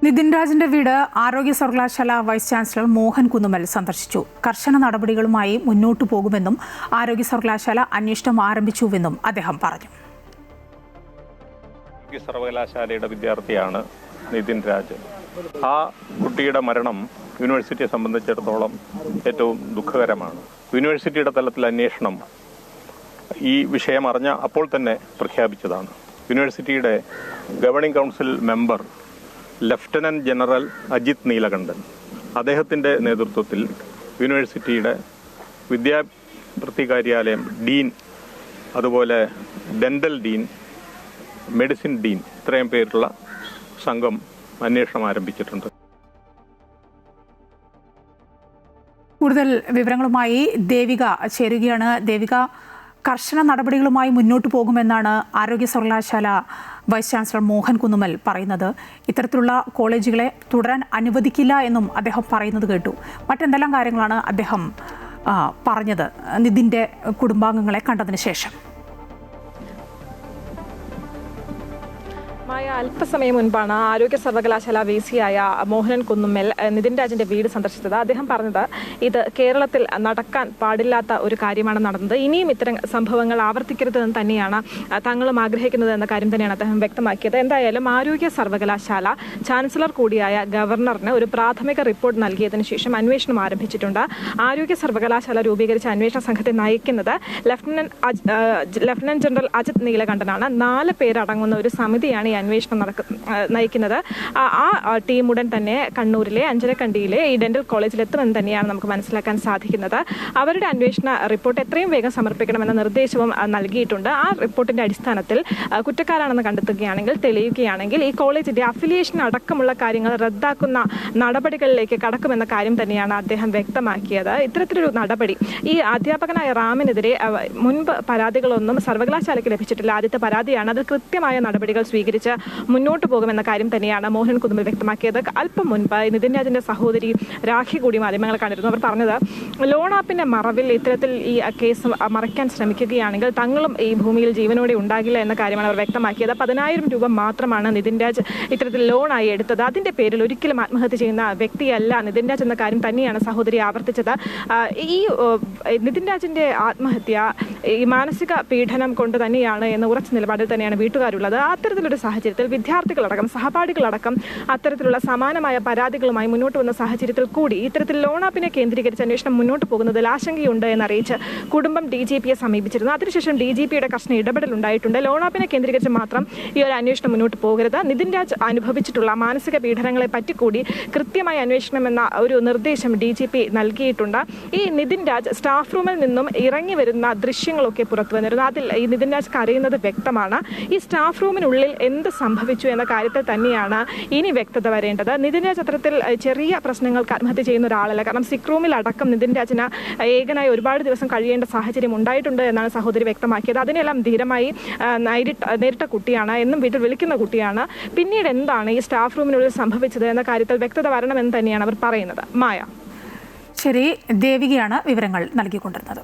നിതിൻ രാജിന്റെ വീട് ആരോഗ്യ സർവകലാശാല വൈസ് ചാൻസലർ മോഹൻ കുന്നുമൽ സന്ദർശിച്ചു. കർശന നടപടികളുമായി മുന്നോട്ടു പോകുമെന്നും ആരോഗ്യ സർവകലാശാല അന്വേഷണം ആരംഭിച്ചുവെന്നും അദ്ദേഹം പറഞ്ഞു. സർവകലാശാലയുടെ വിദ്യാർത്ഥിയാണ് നിതിൻ രാജ്. ആ കുട്ടിയുടെ മരണം യൂണിവേഴ്സിറ്റിയെ സംബന്ധിച്ചിടത്തോളം ഏറ്റവും ദുഃഖകരമാണ്. യൂണിവേഴ്സിറ്റിയുടെ തലത്തിൽ അന്വേഷണം ഈ വിഷയം അറിഞ്ഞ അപ്പോൾ തന്നെ പ്രഖ്യാപിച്ചതാണ്. യൂണിവേഴ്സിറ്റിയുടെ governing council member lieutenant general Ajith Neelakantan, അദ്ദേഹത്തിൻ്റെ നേതൃത്വത്തിൽ യൂണിവേഴ്സിറ്റിയുടെ വിദ്യാഭ്യാസ കാര്യാലയം ഡീൻ, അതുപോലെ ഡെന്റൽ ഡീൻ, മെഡിസിൻ ഡീൻ, ഇത്രയും പേരുള്ള സംഘം അന്വേഷണം ആരംഭിച്ചിട്ടുണ്ട്. കൂടുതൽ വിവരങ്ങളുമായി ദേവിക ചേരുകയാണ്. ദേവിക, കർശന നടപടികളുമായി മുന്നോട്ട് പോകുമെന്നാണ് ആരോഗ്യ സർവകലാശാല വൈസ് ചാൻസലർ മോഹൻ കുന്നുമൽ പറയുന്നത്. ഇത്തരത്തിലുള്ള കോളേജുകളെ തുടരാൻ അനുവദിക്കില്ല എന്നും അദ്ദേഹം പറയുന്നത് കേട്ടു. മറ്റെന്തെല്ലാം കാര്യങ്ങളാണ് അദ്ദേഹം പറഞ്ഞത് നിതിൻ്റെ കുടുംബാംഗങ്ങളെ കണ്ടതിന് ശേഷം? അല്പസമയം മുൻപാണ് ആരോഗ്യ സർവകലാശാല വിസിയായ മോഹനൻ കുന്നുമ്മൽ നിതിൻ രാജിന്റെ വീട് സന്ദർശിച്ചത്. അദ്ദേഹം പറഞ്ഞത് ഇത് കേരളത്തിൽ നടക്കാൻ പാടില്ലാത്ത ഒരു കാര്യമാണ് നടന്നത്, ഇനിയും ഇത്തരം സംഭവങ്ങൾ ആവർത്തിക്കരുതെന്ന് തന്നെയാണ് തങ്ങളും ആഗ്രഹിക്കുന്നത് എന്ന കാര്യം തന്നെയാണ് അദ്ദേഹം വ്യക്തമാക്കിയത്. എന്തായാലും ആരോഗ്യ സർവകലാശാല ചാൻസലർ കൂടിയായ ഗവർണറിന് ഒരു പ്രാഥമിക റിപ്പോർട്ട് നൽകിയതിനു ശേഷം അന്വേഷണം ആരംഭിച്ചിട്ടുണ്ട്. ആരോഗ്യ സർവകലാശാല രൂപീകരിച്ച അന്വേഷണ സംഘത്തെ നയിക്കുന്നത് ലഫ്റ്റനന്റ് ജനറൽ അജിത് നീലകണ്ഠനാണ്. 4 പേരടങ്ങുന്ന ഒരു സമിതിയാണ് ഈ അന്വേഷണം നയിക്കുന്നത്. ആ ടീം ഉടൻ തന്നെ കണ്ണൂരിലെ അഞ്ചരക്കണ്ടിയിലെ ഈ ഡെന്റൽ കോളേജിൽ എത്തുമെന്ന് തന്നെയാണ് നമുക്ക് മനസ്സിലാക്കാൻ സാധിക്കുന്നത്. അവരുടെ അന്വേഷണ റിപ്പോർട്ട് എത്രയും വേഗം സമർപ്പിക്കണമെന്ന നിർദ്ദേശവും നൽകിയിട്ടുണ്ട്. ആ റിപ്പോർട്ടിന്റെ അടിസ്ഥാനത്തിൽ കുറ്റക്കാരാണെന്ന് കണ്ടെത്തുകയാണെങ്കിൽ, തെളിയുകയാണെങ്കിൽ ഈ കോളേജിന്റെ അഫിലിയേഷൻ അടക്കമുള്ള കാര്യങ്ങൾ റദ്ദാക്കുന്ന നടപടികളിലേക്ക് കടക്കുമെന്ന കാര്യം തന്നെയാണ് അദ്ദേഹം വ്യക്തമാക്കിയത്. ഇത്തരത്തിലൊരു നടപടി ഈ അധ്യാപകനായ റാമിനെതിരെ മുൻപ് പരാതികളൊന്നും സർവകലാശാലയ്ക്ക് ലഭിച്ചിട്ടില്ല. ആദ്യത്തെ പരാതിയാണ്. അതിൽ കൃത്യമായ നടപടികൾ സ്വീകരിച്ച് മുന്നോട്ട് പോകുമെന്ന കാര്യം തന്നെയാണ് മോഹൻ കുന്നുമൽ വ്യക്തമാക്കിയത്. അല്പം മുൻപ് നിതിൻ രാജിന്റെ സഹോദരി രാഖി കൂടി മാധ്യമങ്ങളെ കണ്ടിരുന്നു. അവർ പറഞ്ഞത് ലോൺ ആപ്പിന്റെ മറവിൽ ഇത്തരത്തിൽ ഈ കേസ് മറയ്ക്കാൻ ശ്രമിക്കുകയാണെങ്കിൽ തങ്ങളും ഈ ഭൂമിയിൽ ജീവനോടെ ഉണ്ടാകില്ല എന്ന കാര്യമാണ് അവർ വ്യക്തമാക്കിയത്. 10,000 രൂപ മാത്രമാണ് നിതിൻ രാജ് ഇത്തരത്തിൽ ലോണായി എടുത്തത്. അതിന്റെ പേരിൽ ഒരിക്കലും ആത്മഹത്യ ചെയ്യുന്ന വ്യക്തിയല്ല നിതിൻ രാജ് എന്ന കാര്യം തന്നെയാണ് സഹോദരി ആവർത്തിച്ചത്. ഈ നിതിൻ രാജിന്റെ ആത്മഹത്യ ഈ മാനസിക പീഡനം കൊണ്ട് തന്നെയാണ് എന്ന ഉറച്ച നിലപാടിൽ തന്നെയാണ് വീട്ടുകാരുള്ളത്. അത്തരത്തിലൊരു സാഹചര്യത്തിൽ വിദ്യാർത്ഥികളടക്കം സഹപാഠികളടക്കം അത്തരത്തിലുള്ള സമാനമായ പരാതികളുമായി മുന്നോട്ട് വന്ന സാഹചര്യത്തിൽ കൂടി ഇത്തരത്തിൽ ലോൺ ആപ്പിനെ കേന്ദ്രീകരിച്ച് അന്വേഷണം മുന്നോട്ട് പോകുന്നതിൽ ആശങ്കയുണ്ട് എന്നറിയിച്ച് കുടുംബം DGPയെ സമീപിച്ചിരുന്നു. അതിനുശേഷം DGPയുടെ കർശന ഇടപെടൽ ഉണ്ടായിട്ടുണ്ട്. ലോൺ ആപ്പിനെ കേന്ദ്രീകരിച്ച് മാത്രം ഈ ഒരു അന്വേഷണം മുന്നോട്ട് പോകരുത്, നിതിൻ രാജ് അനുഭവിച്ചിട്ടുള്ള മാനസിക പീഡനങ്ങളെ പറ്റി കൂടി കൃത്യമായ അന്വേഷണം എന്ന ഒരു നിർദ്ദേശം DGP നൽകിയിട്ടുണ്ട്. ഈ നിതിൻ രാജ് സ്റ്റാഫ് റൂമിൽ നിന്നും ഇറങ്ങി വരുന്ന ദൃശ്യങ്ങളൊക്കെ പുറത്തു വന്നിരുന്നു. അതിൽ ഈ നിതിൻ രാജ് കരയുന്നത് വ്യക്തമാണ്. ഈ സ്റ്റാഫ് റൂമിനുള്ളിൽ എന്ത് സംഭവിച്ചു എന്ന കാര്യത്തിൽ തന്നെയാണ് ഇനി വ്യക്തത വരേണ്ടത്. നിതിൻ രാജ് അത്തരത്തിൽ ചെറിയ പ്രശ്നങ്ങൾക്ക് ആത്മഹത്യ ചെയ്യുന്ന ഒരാളല്ല. കാരണം സിക് റൂമിൽ അടക്കം നിതിൻ രാജിന് ഏകനായി ഒരുപാട് ദിവസം കഴിയേണ്ട സാഹചര്യം ഉണ്ടായിട്ടുണ്ട് എന്നാണ് സഹോദരി വ്യക്തമാക്കിയത്. അതിനെല്ലാം ധീരമായി നേരിട്ട കുട്ടിയാണ്, എന്നും വീട്ടിൽ വിളിക്കുന്ന കുട്ടിയാണ്. പിന്നീട് എന്താണ് ഈ സ്റ്റാഫ് റൂമിനുള്ളിൽ സംഭവിച്ചത് എന്ന കാര്യത്തിൽ വ്യക്തത വരണമെന്ന് തന്നെയാണ് അവർ പറയുന്നത്. മായ. ശരി, ദേവികയാണ് വിവരങ്ങൾ നൽകിക്കൊണ്ടിരുന്നത്.